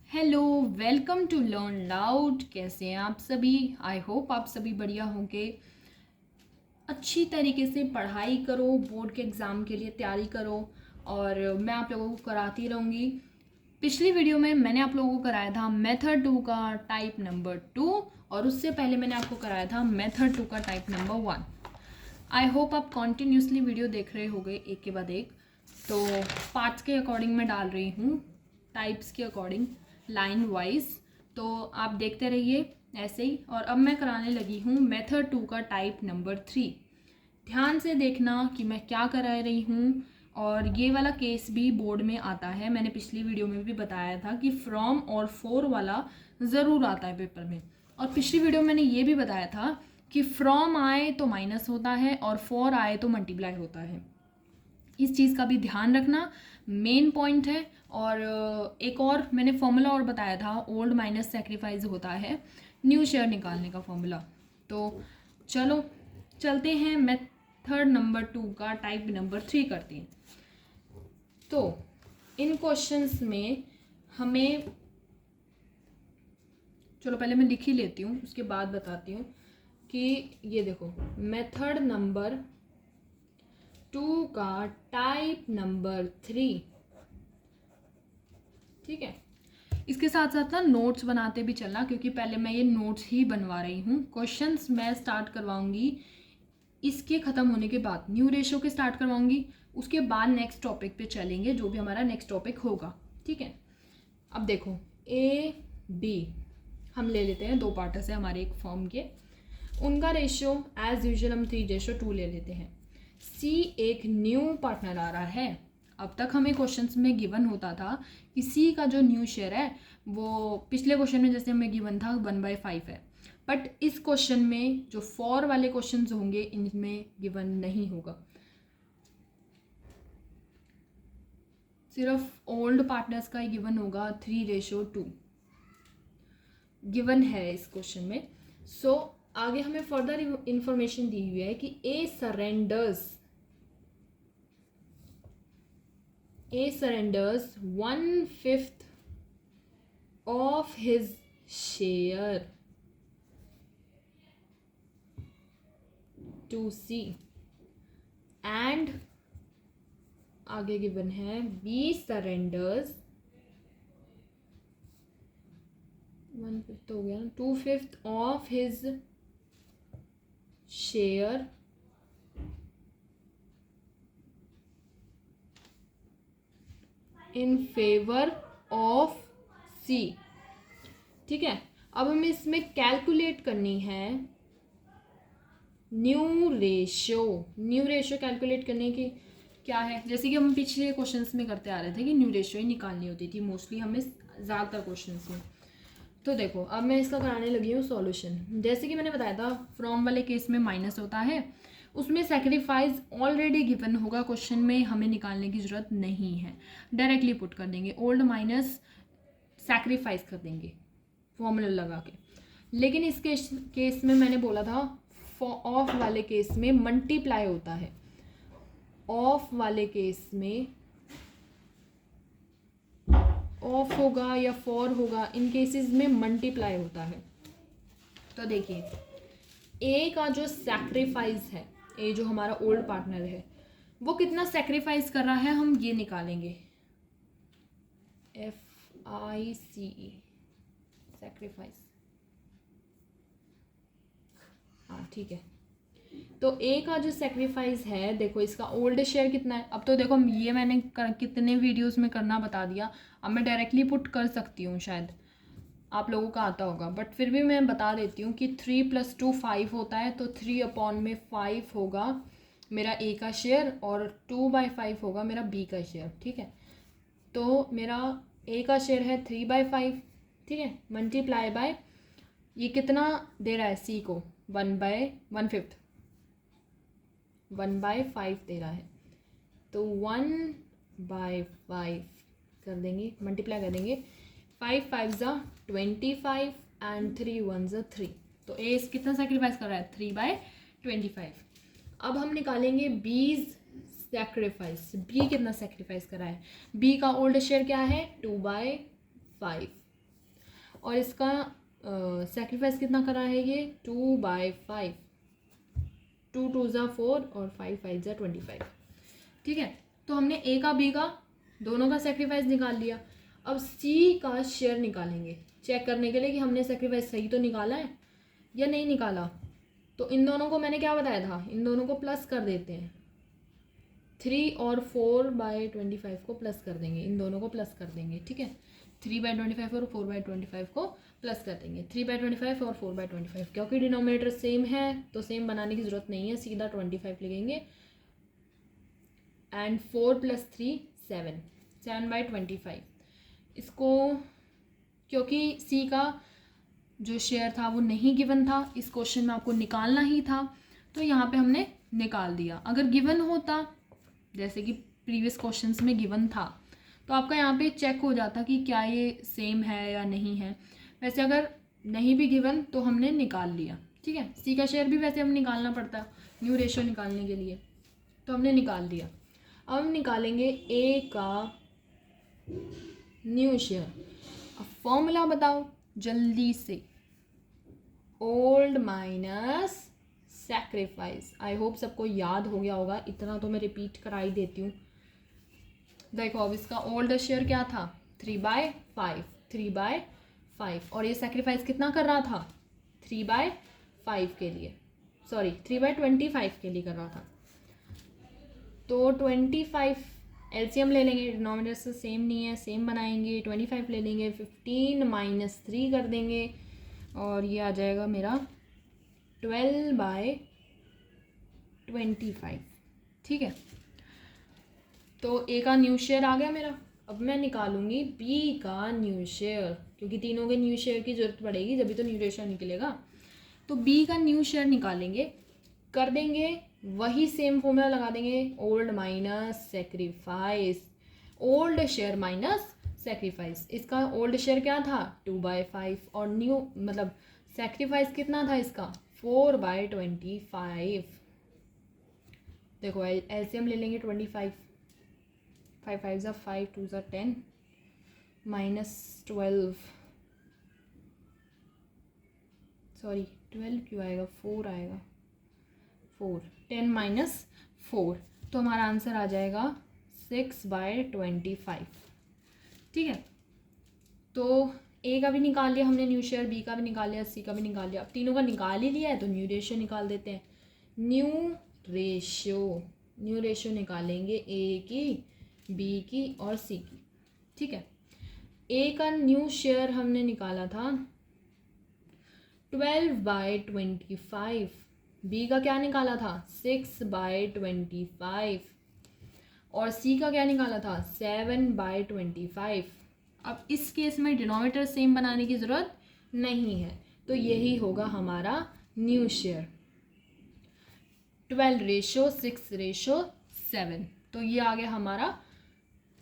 Hello, welcome to learn loud. कैसे हैं आप सभी? आई होप आप सभी बढ़िया होंगे। अच्छी तरीके से पढ़ाई करो, बोर्ड के एग्ज़ाम के लिए तैयारी करो और मैं आप लोगों को कराती रहूँगी। पिछली वीडियो में मैंने आप लोगों को कराया था मेथड 2 का टाइप नंबर 2 और उससे पहले मैंने आपको कराया था मेथड 2 का टाइप नंबर 1। आई होप आप कॉन्टीन्यूसली वीडियो देख रहे होंगे एक के बाद एक। तो पार्ट्स के अकॉर्डिंग मैं डाल रही हूँ, टाइप्स के अकॉर्डिंग, लाइन वाइज। तो आप देखते रहिए ऐसे ही। और अब मैं कराने लगी हूँ मेथड 2 का टाइप नंबर 3। ध्यान से देखना कि मैं क्या करा रही हूँ। और ये वाला केस भी बोर्ड में आता है, मैंने पिछली वीडियो में भी बताया था कि फ्रॉम और फॉर वाला ज़रूर आता है पेपर में। और पिछली वीडियो में मैंने ये भी बताया था कि फ्रॉम आए तो माइनस होता है और फॉर आए तो मल्टीप्लाई होता है। इस चीज़ का भी ध्यान रखना, मेन पॉइंट है। और एक और मैंने फॉर्मूला और बताया था, ओल्ड माइनस सेक्रीफाइस होता है न्यू शेयर निकालने का फॉर्मूला। तो चलो चलते हैं मेथड नंबर 2 का टाइप नंबर 3 करते हैं। तो इन क्वेश्चंस में हमें, चलो पहले मैं लिख ही लेती हूँ उसके बाद बताती हूँ कि ये देखो मेथड नंबर 2 का टाइप नंबर 3, ठीक है। इसके साथ साथ ना नोट्स बनाते भी चलना, क्योंकि पहले मैं ये नोट्स ही बनवा रही हूँ। क्वेश्चंस मैं स्टार्ट करवाऊंगी इसके ख़त्म होने के बाद, न्यू रेशो के स्टार्ट करवाऊंगी, उसके बाद नेक्स्ट टॉपिक पे चलेंगे जो भी हमारा नेक्स्ट टॉपिक होगा, ठीक है। अब देखो ए बी हम ले लेते हैं, दो पार्टनर्स है हमारे एक फॉर्म के, उनका रेशियो एज यूजुअल हम 3:2 ले लेते हैं। सी एक न्यू पार्टनर आ रहा है। अब तक हमें क्वेश्चंस में गिवन होता था कि सी का जो न्यू शेयर है वो पिछले क्वेश्चन में जैसे हमें गिवन था 1/5 है, बट इस क्वेश्चन में जो 4 वाले क्वेश्चंस होंगे इनमें गिवन नहीं होगा, सिर्फ ओल्ड पार्टनर्स का ही गिवन होगा। 3:2 गिवन है इस क्वेश्चन में। सो आगे हमें फर्दर इंफॉर्मेशन दी हुई है कि A surrenders 1/5 of his share to C and आगे गिवन है B सरेंडर्स 1/5 हो गया, 2/5 of his share in favor of C, ठीक है। अब हमें इसमें कैलकुलेट करनी है न्यू रेशियो कैलकुलेट करने की क्या है, जैसे कि हम पिछले क्वेश्चंस में करते आ रहे थे कि न्यू रेशियो ही निकालनी होती थी मोस्टली हमें ज़्यादातर क्वेश्चंस में। तो देखो अब मैं इसका कराने लगी हूँ सॉल्यूशन। जैसे कि मैंने बताया था फ्रॉम वाले केस में माइनस होता है, उसमें सेक्रीफाइस ऑलरेडी गिवन होगा क्वेश्चन में, हमें निकालने की ज़रूरत नहीं है, डायरेक्टली पुट कर देंगे, ओल्ड माइनस सेक्रीफाइस कर देंगे फॉर्मूला लगा के। लेकिन इस केस में मैंने बोला था ऑफ वाले केस में मल्टीप्लाई होता है, ऑफ वाले केस में ऑफ होगा या फॉर होगा, इन केसेस में मल्टीप्लाई होता है। तो देखिए ए का जो सैक्रिफाइस है, ए जो हमारा ओल्ड पार्टनर है वो कितना सैक्रिफाइस कर रहा है हम ये निकालेंगे, FICE सैक्रिफाइस, हाँ ठीक है। तो ए का जो सेक्रीफाइस है, देखो इसका ओल्ड शेयर कितना है। अब तो देखो ये मैंने कितने वीडियोस में करना बता दिया, अब मैं डायरेक्टली पुट कर सकती हूँ, शायद आप लोगों का आता होगा, बट फिर भी मैं बता देती हूँ कि 3 + 2 5 होता है, तो 3/5 होगा मेरा ए का शेयर और 2/5 होगा मेरा बी का शेयर, ठीक है। तो मेरा ए का शेयर है 3/5, ठीक है, मल्टीप्लाई बाय ये कितना दे रहा है सी को 1/1/5 1/5 दे रहा है, तो 1/5 कर देंगे, मल्टीप्लाई कर देंगे, 5 5 25 एंड 3 1 3। तो ए कितना सेक्रीफाइस कर रहा है 3/25। अब हम निकालेंगे बीज सेक्रीफाइस, बी कितना सेक्रीफाइस कर रहा है, बी का ओल्ड शेयर क्या है 2/5, और इसका सेक्रीफाइस कितना करा है ये 2/5, 2 2 ज़ा 4 और 5 5 ज़ा 25। ठीक है, तो हमने ए का बी का दोनों का सेक्रीफाइस निकाल लिया। अब सी का शेयर निकालेंगे चेक करने के लिए कि हमने सेक्रीफाइस सही तो निकाला है या नहीं निकाला। तो इन दोनों को मैंने क्या बताया था, इन दोनों को प्लस कर देते हैं। 3 और 4/25 को प्लस कर देंगे, इन दोनों को प्लस कर देंगे। ठीक है, 3/25 और 4/25 को प्लस कर देंगे। 3/25 और 4/25, क्योंकि डिनोमिनेटर सेम है तो सेम बनाने की ज़रूरत नहीं है, सीधा 25 लिखेंगे। एंड 4 + 3 7, 7/25। इसको क्योंकि सी का जो शेयर था वो नहीं गिवन था, इस क्वेश्चन में आपको निकालना ही था, तो यहाँ पे हमने निकाल दिया। अगर गिवन होता, जैसे कि प्रीवियस क्वेश्चंस में गिवन था, तो आपका यहाँ पे चेक हो जाता कि क्या ये सेम है या नहीं है। वैसे अगर नहीं भी गिवन तो हमने निकाल लिया। ठीक है, सी का शेयर भी वैसे हम निकालना पड़ता है न्यू रेशियो निकालने के लिए, तो हमने निकाल दिया। अब हम निकालेंगे ए का न्यू शेयर। अब फॉर्मूला बताओ जल्दी से, old minus sacrifice. I hope सबको याद हो गया होगा, इतना तो मैं रिपीट करा ही देती हूँ। देखो अब इसका ओल्ड शेयर क्या था 3/5, 3/5, और ये सैक्रिफाइस कितना कर रहा था 3/5 के लिए, सॉरी 3/25 के लिए कर रहा था। तो 25 एलसीएम ले लेंगे, डिनोमिनेटर से सेम नहीं है, सेम बनाएंगे। 25 ले लेंगे, 15 - 3 कर देंगे और ये आ जाएगा मेरा 12/25। ठीक है, तो ए का न्यू शेयर आ गया मेरा। अब मैं निकालूंगी बी का न्यू शेयर, क्योंकि तीनों के न्यू शेयर की जरूरत पड़ेगी जब भी तो न्यू रेशियो निकलेगा। तो बी का न्यू शेयर निकालेंगे, कर देंगे वही सेम फॉर्मूला लगा देंगे, old minus sacrifice, old share minus sacrifice. इसका ओल्ड शेयर क्या था 2/5 और न्यू मतलब सेक्रीफाइस कितना था इसका 4/25। देखो एलसीएम ले लेंगे 25, 5 5 ज़ा 5, 2 ज़ा 10, -12, सॉरी 12 क्यों आएगा 4 आएगा, 4, 10 - 4, तो हमारा आंसर आ जाएगा 6/25। ठीक है, तो ए का भी निकाल लिया हमने न्यू शेयर, बी का भी निकाल लिया, सी का भी निकाल लिया। अब तीनों का निकाल ही लिया है तो न्यू रेशियो निकाल देते हैं। न्यू रेशियो निकालेंगे ए की, बी की और सी की। ठीक है, ए का न्यू शेयर हमने निकाला था 12/25, बी का क्या निकाला था 6/25 और सी का क्या निकाला था 7/25। अब इस केस में डिनोमिनेटर सेम बनाने की ज़रूरत नहीं है, तो यही होगा हमारा न्यू शेयर 12/6/7, तो ये आ गया हमारा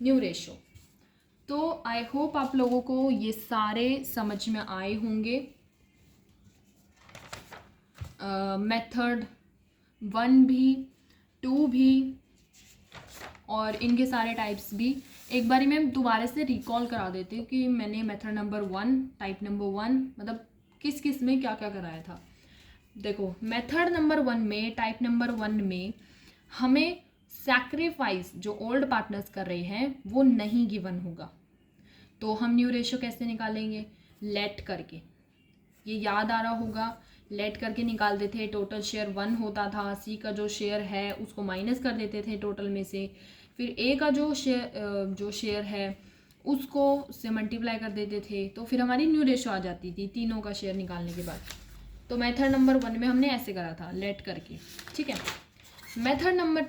न्यू रेशो। तो आई होप आप लोगों को ये सारे समझ में आए होंगे, मेथड 1 भी 2 भी और इनके सारे टाइप्स भी। एक बारी मैं दोबारा से रिकॉल करा देती हूँ कि मैंने मेथड नंबर 1, टाइप नंबर 1 मतलब किस किस में क्या क्या कराया था। देखो मेथड नंबर 1 में, टाइप नंबर 1 में हमें सैक्रिफाइस जो ओल्ड पार्टनर्स कर रहे हैं वो नहीं गिवन होगा, तो हम न्यू रेशियो कैसे निकालेंगे, लेट करके। ये याद आ रहा होगा, लेट करके निकाल देते थे। टोटल शेयर 1 होता था, सी का जो शेयर है उसको माइनस कर देते थे टोटल में से, फिर ए का जो शेयर है उसको उससे मल्टीप्लाई कर देते थे, तो फिर हमारी न्यू रेशियो आ जाती थी तीनों का शेयर निकालने के बाद। तो मेथड नंबर 1 में हमने ऐसे करा था, लेट करके। ठीक है, मेथड नंबर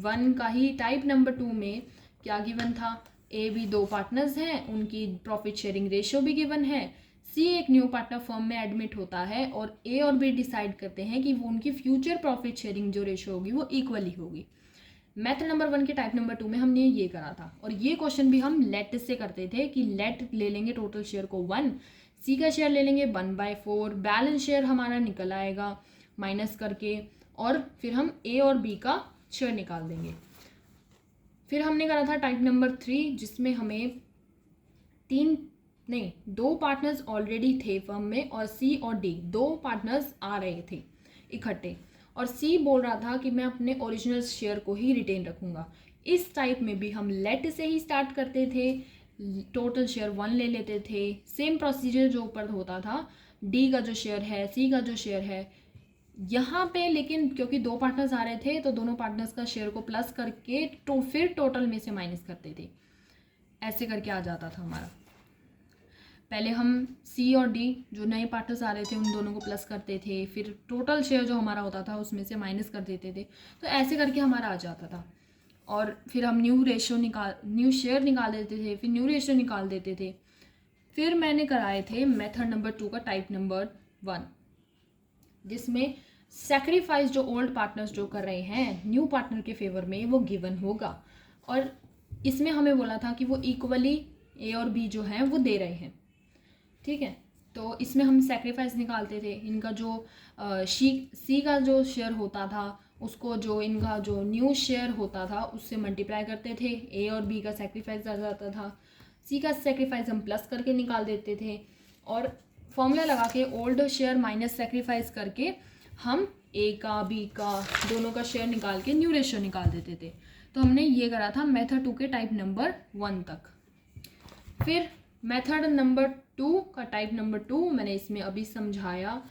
1 का ही टाइप नंबर 2 में क्या गिवन था, ए बी 2 पार्टनर्स हैं, उनकी प्रॉफिट शेयरिंग रेशियो भी गिवन है, सी एक न्यू पार्टनर फर्म में एडमिट होता है और ए और बी डिसाइड करते हैं कि वो उनकी फ्यूचर प्रॉफिट शेयरिंग जो रेशियो होगी वो इक्वली होगी। मेथड नंबर 1 के टाइप नंबर 2 में हमने ये करा था, और ये क्वेश्चन भी हम लेट से करते थे कि लेट ले लेंगे टोटल शेयर को 1, सी का शेयर ले लेंगे 1/4, बैलेंस शेयर हमारा निकल आएगा माइनस करके, और फिर हम ए और बी का शेयर निकाल देंगे। फिर हमने करा था टाइप नंबर 3 जिसमें हमें 3 नहीं, 2 पार्टनर्स ऑलरेडी थे फर्म में और सी और डी 2 पार्टनर्स आ रहे थे इकट्ठे, और सी बोल रहा था कि मैं अपने ओरिजिनल शेयर को ही रिटेन रखूँगा। इस टाइप में भी हम लेट से ही स्टार्ट करते थे, टोटल शेयर 1 ले लेते थे, सेम प्रोसीजर जो ऊपर होता था, डी का जो शेयर है, सी का जो शेयर है यहाँ पे। लेकिन क्योंकि 2 पार्टनर्स आ रहे थे तो दोनों पार्टनर्स का शेयर को प्लस करके तो फिर टोटल में से माइनस करते थे, ऐसे करके आ जाता था हमारा। पहले हम सी और डी जो नए पार्टनर्स आ रहे थे उन दोनों को प्लस करते थे, फिर टोटल शेयर जो हमारा होता था उसमें से माइनस कर देते थे, तो ऐसे करके हमारा आ जाता था। और फिर हम न्यू शेयर निकाल देते थे, फिर न्यू रेशियो निकाल देते थे। फिर मैंने कराए थे मेथड नंबर 2 का टाइप नंबर 1, जिसमें सेक्रीफाइस जो ओल्ड पार्टनर्स जो कर रहे हैं न्यू पार्टनर के फेवर में वो गिवन होगा। और इसमें हमें बोला था कि वो इक्वली ए और बी जो हैं वो दे रहे हैं, ठीक है। तो इसमें हम सेक्रीफाइस निकालते थे, इनका जो सी का जो शेयर होता था उसको जो इनका जो न्यू शेयर होता था उससे मल्टीप्लाई करते थे, ए और बी का सेक्रीफाइस आ जाता था, सी का सेक्रीफाइस हम प्लस करके निकाल देते थे, और फॉर्मूला लगा के ओल्ड शेयर माइनस सेक्रीफाइस करके हम ए का बी का दोनों का शेयर निकाल के न्यू रेशियो निकाल देते थे। तो हमने ये करा था मेथड 2 के टाइप नंबर 1 तक। फिर मेथड नंबर 2 का टाइप नंबर 2 मैंने इसमें अभी समझाया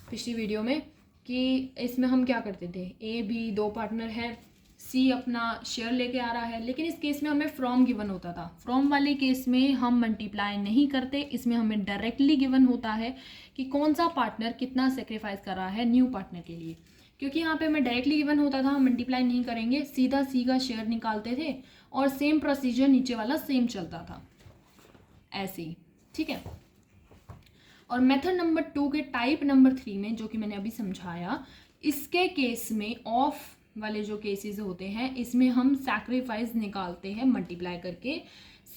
पिछली वीडियो में कि इसमें हम क्या करते थे, ए बी 2 पार्टनर है, सी अपना शेयर लेके आ रहा है, लेकिन इस केस में हमें फ्रॉम गिवन होता था। फ्रॉम वाले केस में हम मल्टीप्लाई नहीं करते, इसमें हमें डायरेक्टली गिवन होता है कि कौन सा पार्टनर कितना सेक्रीफाइस कर रहा है न्यू पार्टनर के लिए। क्योंकि यहाँ पे हमें डायरेक्टली गिवन होता था, हम मल्टीप्लाई नहीं करेंगे, सीधा सी का शेयर निकालते थे और सेम प्रोसीजर नीचे वाला सेम चलता था ऐसे ही, ठीक है। और मेथड नंबर 2 के टाइप नंबर 3 में जो कि मैंने अभी समझाया, इसके केस में ऑफ वाले जो केसेस होते हैं इसमें हम सैक्रिफाइस निकालते हैं मल्टीप्लाई करके।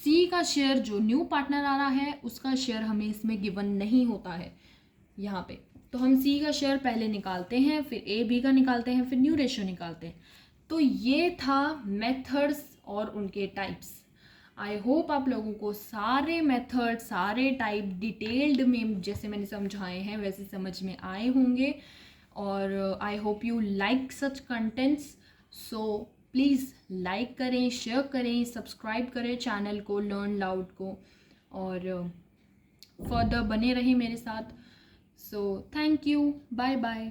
सी का शेयर जो न्यू पार्टनर आ रहा है उसका शेयर हमें इसमें गिवन नहीं होता है यहाँ पे, तो हम सी का शेयर पहले निकालते हैं, फिर ए बी का निकालते हैं, फिर न्यू रेशियो निकालते हैं। तो ये था मेथड्स और उनके टाइप्स। आई होप आप लोगों को सारे मेथड सारे टाइप डिटेल्ड में जैसे मैंने समझाए हैं वैसे समझ में आए होंगे, और I hope you like such contents. So please like करें, शेयर करें, सब्सक्राइब करें चैनल को लर्न लाउड को, और फर्दर बने रहें मेरे साथ। So thank you, bye bye.